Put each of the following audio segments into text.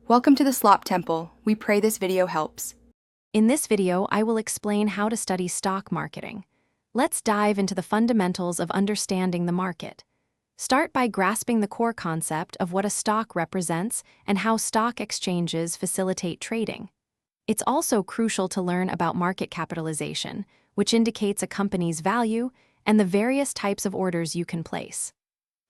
Welcome to the Slop Temple. We pray this video helps. In this video, I will explain how to study stock marketing. Let's dive into the fundamentals of understanding the market. Start by grasping the core concept of what a stock represents and how stock exchanges facilitate trading. It's also crucial to learn about market capitalization, which indicates a company's value, and the various types of orders you can place.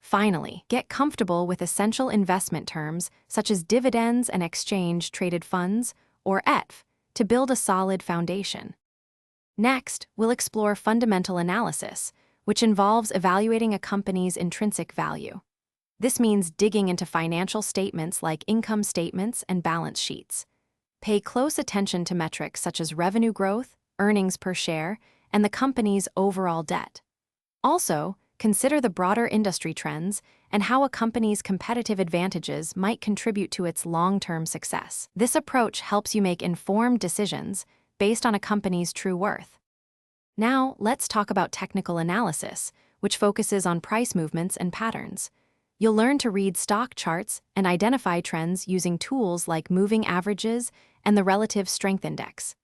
Finally, get comfortable with essential investment terms such as dividends and exchange-traded funds, or ETF, to build a solid foundation. Next, we'll explore fundamental analysis, which involves evaluating a company's intrinsic value. This means digging into financial statements like income statements and balance sheets. Pay close attention to metrics such as revenue growth, earnings per share, and the company's overall debt. Also, consider the broader industry trends and how a company's competitive advantages might contribute to its long-term success. This approach helps you make informed decisions based on a company's true worth. Now, let's talk about technical analysis, which focuses on price movements and patterns. You'll learn to read stock charts and identify trends using tools like moving averages and the relative strength index.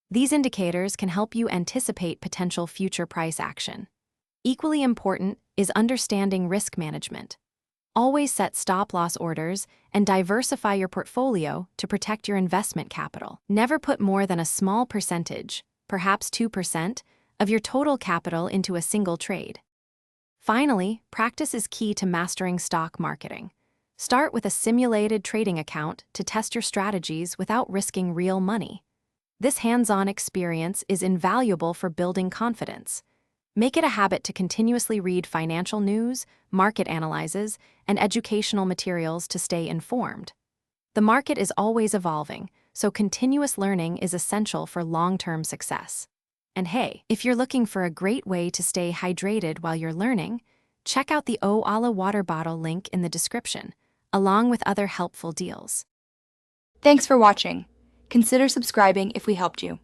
These indicators can help you anticipate potential future price action. Equally important is understanding risk management. Always set stop-loss orders and diversify your portfolio to protect your investment capital. Never put more than a small percentage, perhaps 2%, of your total capital into a single trade. Finally, practice is key to mastering stock marketing. Start with a simulated trading account to test your strategies without risking real money. This hands-on experience is invaluable for building confidence. Make it a habit to continuously read financial news, market analyses, and educational materials to stay informed. The market is always evolving, so continuous learning is essential for long-term success. And hey, if you're looking for a great way to stay hydrated while you're learning, check out the O-Ala water bottle link in the description, along with other helpful deals. Thanks for watching. Consider subscribing if we helped you.